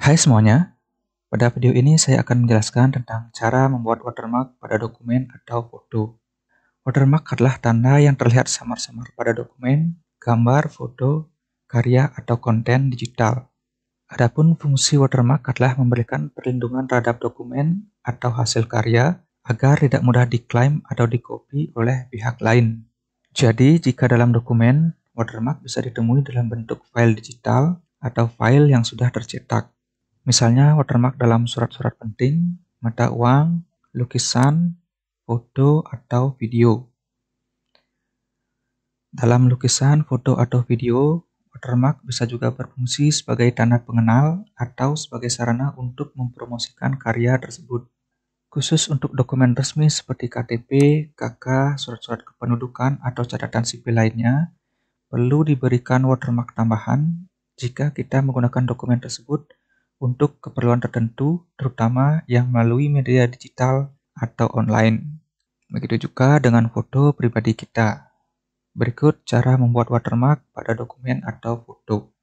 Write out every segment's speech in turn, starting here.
Hai semuanya, pada video ini saya akan menjelaskan tentang cara membuat watermark pada dokumen atau foto. Watermark adalah tanda yang terlihat samar-samar pada dokumen, gambar, foto, karya, atau konten digital. Adapun fungsi watermark adalah memberikan perlindungan terhadap dokumen atau hasil karya agar tidak mudah diklaim atau dikopi oleh pihak lain. Jadi, jika dalam dokumen, watermark bisa ditemui dalam bentuk file digital atau file yang sudah tercetak. Misalnya watermark dalam surat-surat penting, mata uang, lukisan, foto, atau video. Dalam lukisan, foto, atau video, watermark bisa juga berfungsi sebagai tanda pengenal atau sebagai sarana untuk mempromosikan karya tersebut. Khusus untuk dokumen resmi seperti KTP, KK, surat-surat kependudukan, atau catatan sipil lainnya, perlu diberikan watermark tambahan jika kita menggunakan dokumen tersebut untuk keperluan tertentu, terutama yang melalui media digital atau online. Begitu juga dengan foto pribadi kita. Berikut cara membuat watermark pada dokumen atau foto.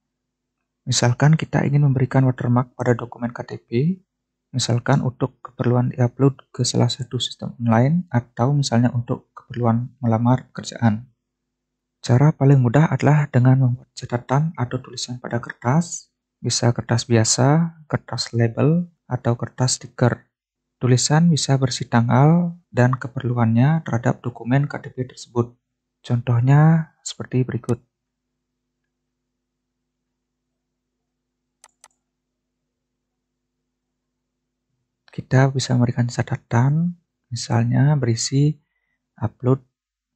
Misalkan kita ingin memberikan watermark pada dokumen KTP, misalkan untuk keperluan diupload ke salah satu sistem online atau misalnya untuk keperluan melamar pekerjaan. Cara paling mudah adalah dengan membuat catatan atau tulisan pada kertas, bisa kertas biasa, kertas label, atau kertas stiker. Tulisan bisa berisi tanggal dan keperluannya terhadap dokumen KTP tersebut. Contohnya seperti berikut. Kita bisa memberikan catatan, misalnya berisi upload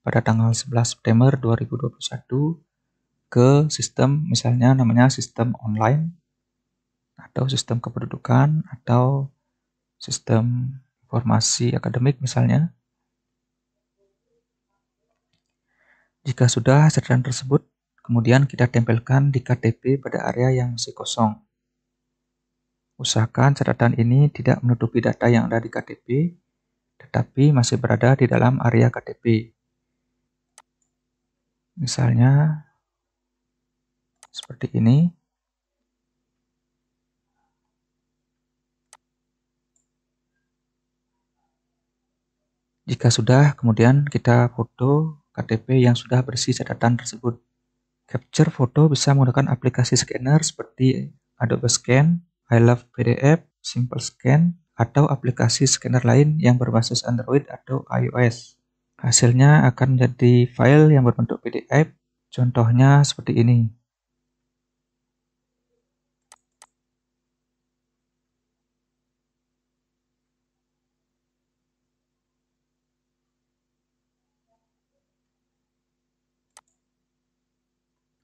pada tanggal 11 September 2021 ke sistem, misalnya namanya sistem online, atau sistem kependudukan, atau sistem informasi akademik misalnya. Jika sudah catatan tersebut, kemudian kita tempelkan di KTP pada area yang masih kosong. Usahakan catatan ini tidak menutupi data yang ada di KTP, tetapi masih berada di dalam area KTP. Misalnya seperti ini. Jika sudah, kemudian kita foto KTP yang sudah berisi catatan tersebut. Capture foto bisa menggunakan aplikasi scanner seperti Adobe Scan, I Love PDF, Simple Scan, atau aplikasi scanner lain yang berbasis Android atau iOS. Hasilnya akan menjadi file yang berbentuk PDF, contohnya seperti ini.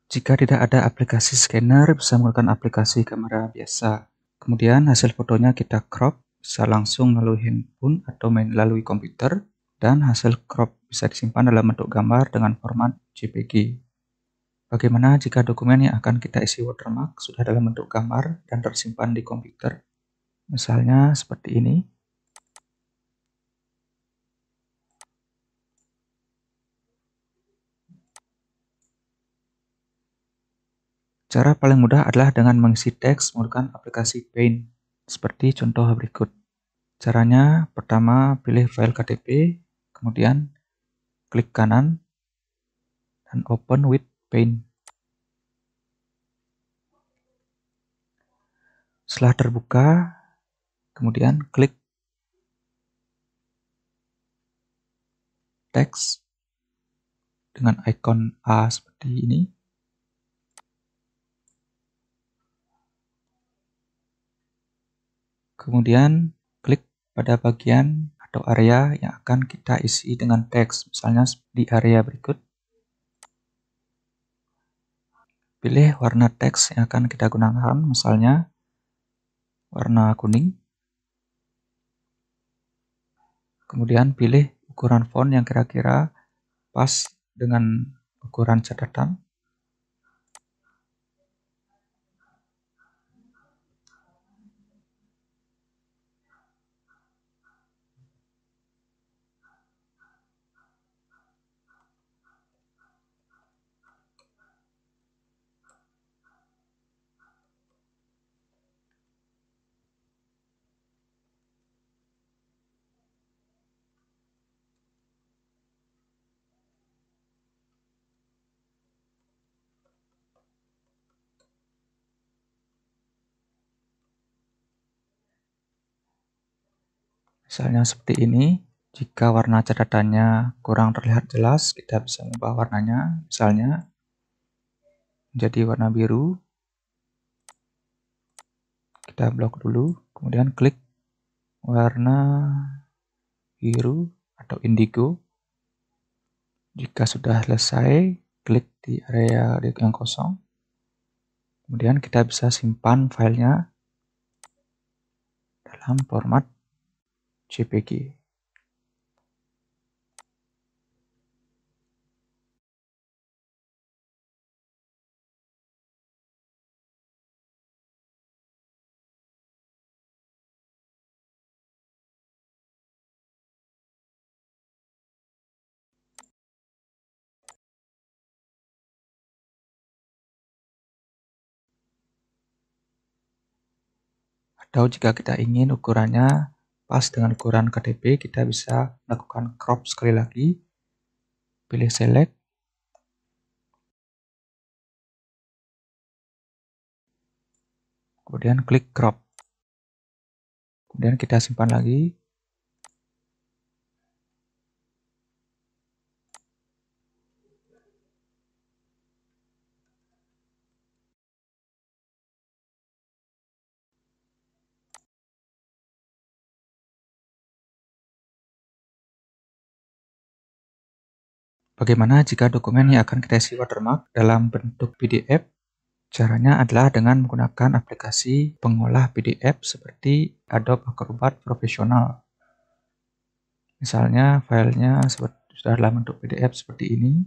Jika tidak ada aplikasi scanner, bisa menggunakan aplikasi kamera biasa. Kemudian hasil fotonya kita crop, bisa langsung melalui handphone atau melalui komputer, dan hasil crop bisa disimpan dalam bentuk gambar dengan format JPG. Bagaimana jika dokumen yang akan kita isi watermark sudah dalam bentuk gambar dan tersimpan di komputer? Misalnya seperti ini. Cara paling mudah adalah dengan mengisi teks menggunakan aplikasi Paint, seperti contoh berikut. Caranya, pertama pilih file KTP, kemudian klik kanan, dan open with Paint. Setelah terbuka, kemudian klik teks dengan ikon A seperti ini. Kemudian klik pada bagian atau area yang akan kita isi dengan teks, misalnya di area berikut. Pilih warna teks yang akan kita gunakan, misalnya warna kuning. Kemudian pilih ukuran font yang kira-kira pas dengan ukuran catatan. Misalnya seperti ini. Jika warna catatannya kurang terlihat jelas, kita bisa mengubah warnanya, misalnya menjadi warna biru. Kita blok dulu, kemudian klik warna biru atau indigo. Jika sudah selesai, klik di area yang kosong. Kemudian kita bisa simpan filenya dalam format JPG. Atau jika kita ingin ukurannya pas dengan ukuran KTP, kita bisa melakukan crop sekali lagi. Pilih select. Kemudian klik crop. Kemudian kita simpan lagi. Bagaimana jika dokumen yang akan kita isi watermark dalam bentuk PDF? Caranya adalah dengan menggunakan aplikasi pengolah PDF seperti Adobe Acrobat Professional. Misalnya filenya sudah dalam bentuk PDF seperti ini.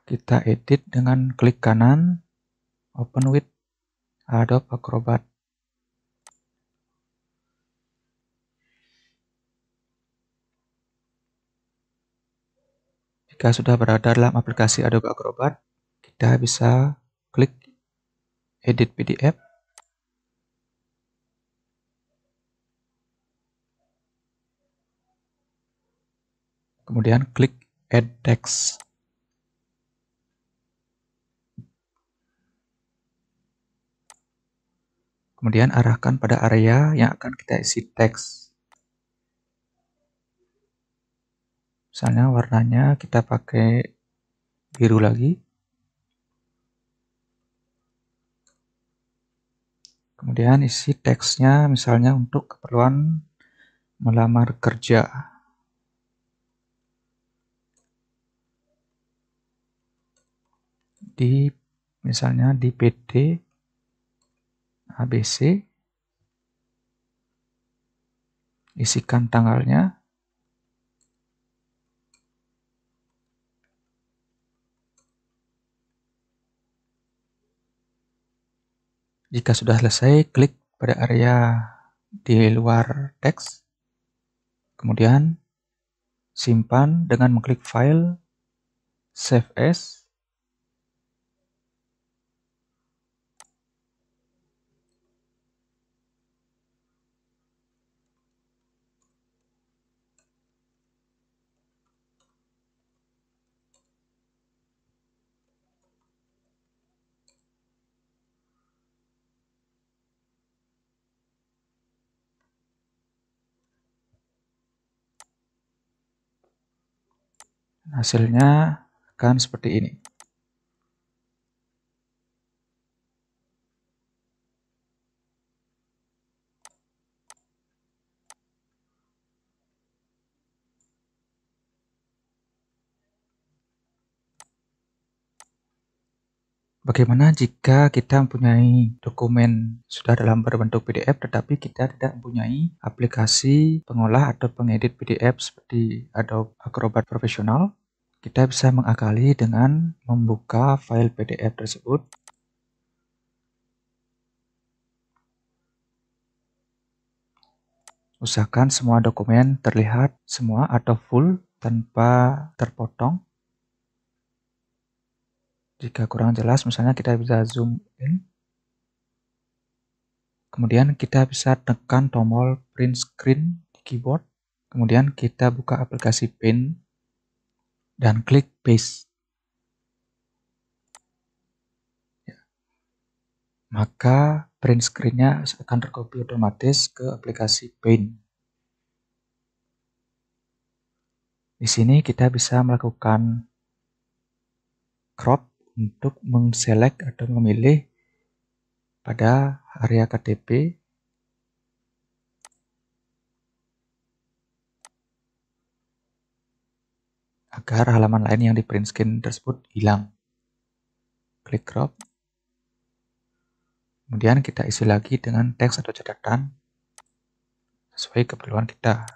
Kita edit dengan klik kanan, Open with Adobe Acrobat. Jika sudah berada dalam aplikasi Adobe Acrobat, kita bisa klik Edit PDF. Kemudian klik Add Text. Kemudian arahkan pada area yang akan kita isi teks. Misalnya warnanya kita pakai biru lagi. Kemudian isi teksnya misalnya untuk keperluan melamar kerja. Misalnya di PT ABC, isikan tanggalnya. Jika sudah selesai, klik pada area di luar teks. Kemudian simpan dengan mengklik File, Save As. Hasilnya akan seperti ini. Bagaimana jika kita mempunyai dokumen sudah dalam berbentuk PDF tetapi kita tidak mempunyai aplikasi pengolah atau pengedit PDF seperti Adobe Acrobat Professional? Kita bisa mengakali dengan membuka file PDF tersebut. Usahakan semua dokumen terlihat semua atau full tanpa terpotong. Jika kurang jelas, misalnya kita bisa zoom in. Kemudian kita bisa tekan tombol print screen di keyboard. Kemudian kita buka aplikasi Paint dan klik Paste. maka print screen-nya akan tercopy otomatis ke aplikasi Paint. Di sini kita bisa melakukan crop untuk menselect atau memilih pada area KTP agar halaman lain yang di print screen tersebut hilang. Klik crop. Kemudian kita isi lagi dengan teks atau catatan sesuai keperluan kita.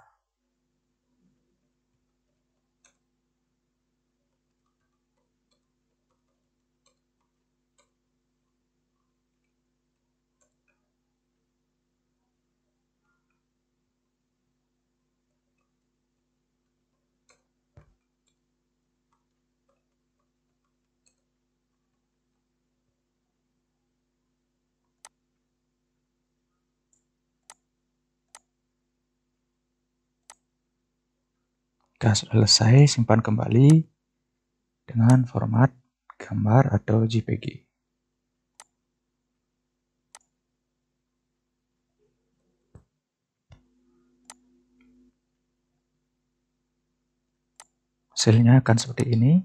Jika sudah selesai, simpan kembali dengan format gambar atau JPG. Hasilnya akan seperti ini.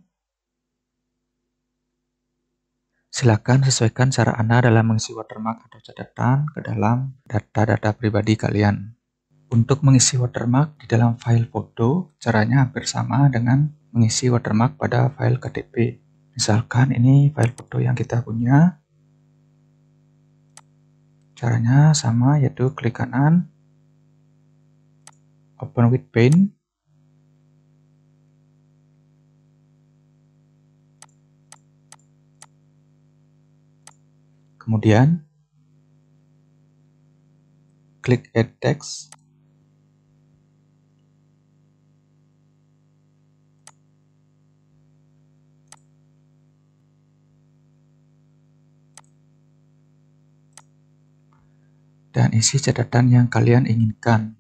Silakan sesuaikan cara Anda dalam mengisi watermark atau catatan ke dalam data-data pribadi kalian. Untuk mengisi watermark di dalam file foto, caranya hampir sama dengan mengisi watermark pada file KTP. Misalkan ini file foto yang kita punya. Caranya sama, yaitu klik kanan, Open with Paint, kemudian klik Add Text, dan isi catatan yang kalian inginkan.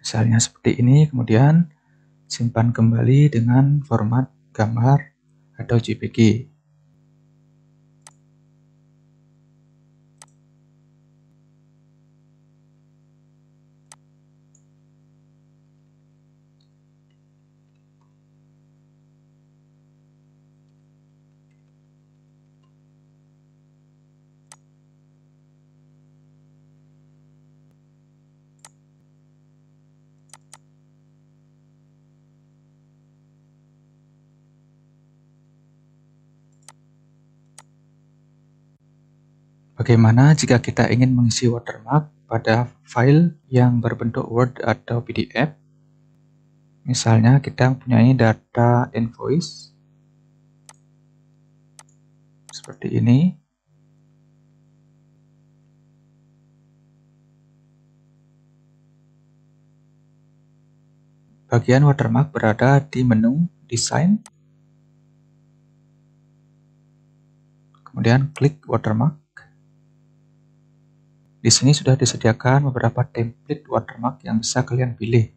Misalnya seperti ini, kemudian simpan kembali dengan format gambar atau JPG. Bagaimana jika kita ingin mengisi watermark pada file yang berbentuk Word atau PDF? Misalnya kita mempunyai data invoice seperti ini. Bagian watermark berada di menu Design. Kemudian klik watermark. Di sini sudah disediakan beberapa template watermark yang bisa kalian pilih.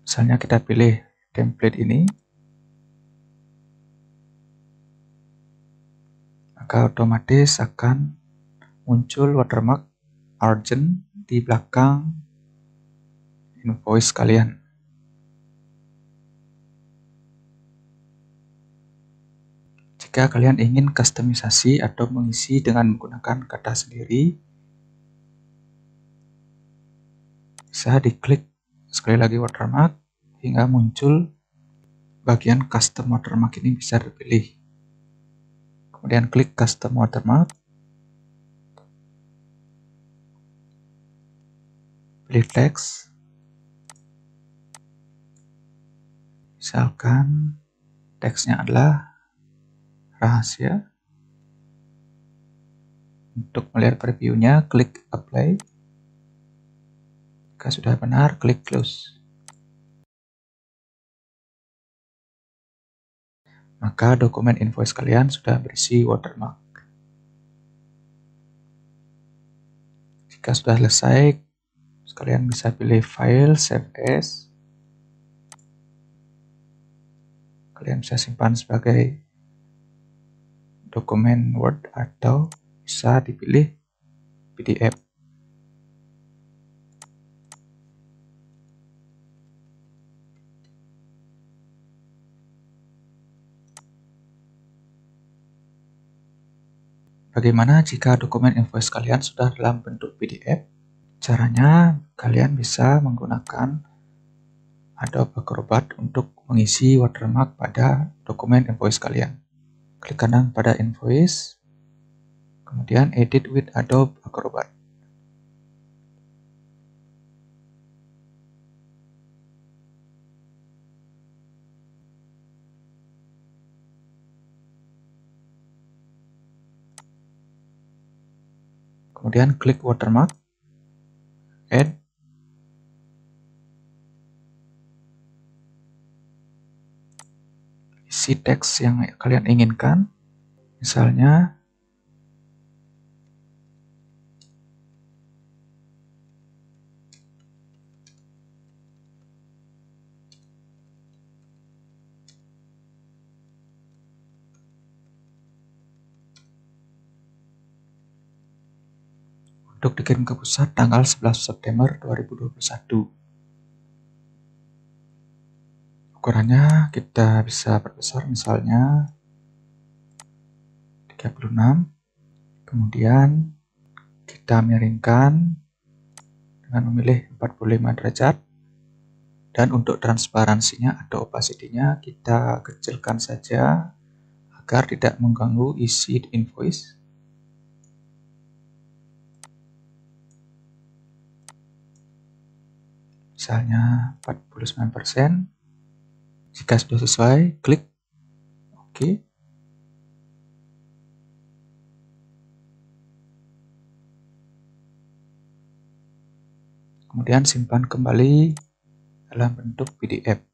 Misalnya kita pilih template ini, maka otomatis akan muncul watermark Argent di belakang invoice kalian. Jika kalian ingin kustomisasi atau mengisi dengan menggunakan kata sendiri, bisa diklik sekali lagi watermark hingga muncul bagian custom watermark ini bisa terpilih. Kemudian klik custom watermark. pilih teks. Misalkan teksnya adalah rahasia. Untuk melihat previewnya, klik apply. Jika sudah benar, klik close. Maka dokumen invoice kalian sudah berisi watermark. Jika sudah selesai, kalian bisa pilih file, save as. Kalian bisa simpan sebagai dokumen Word atau bisa dipilih PDF. Bagaimana jika dokumen invoice kalian sudah dalam bentuk PDF? Caranya, kalian bisa menggunakan Adobe Acrobat untuk mengisi watermark pada dokumen invoice kalian. Klik kanan pada invoice, kemudian edit with Adobe Acrobat. Kemudian klik watermark, add, isi teks yang kalian inginkan, misalnya untuk dikirim ke pusat tanggal 11 September 2021. Ukurannya kita bisa perbesar, misalnya 36. Kemudian kita miringkan dengan memilih 45 derajat. Dan untuk transparansinya atau opacity-nya kita kecilkan saja agar tidak mengganggu isi invoice. Misalnya 49%. Jika sudah sesuai, klik OK. Kemudian simpan kembali dalam bentuk PDF.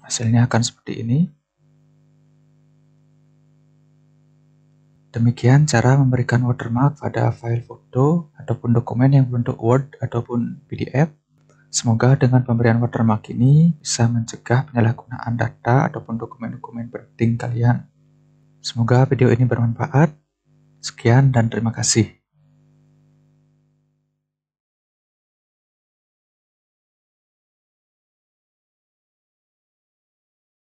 Hasilnya akan seperti ini. Demikian cara memberikan watermark pada file foto ataupun dokumen yang berbentuk Word ataupun PDF. Semoga dengan pemberian watermark ini bisa mencegah penyalahgunaan data ataupun dokumen-dokumen penting kalian. Semoga video ini bermanfaat. Sekian dan terima kasih.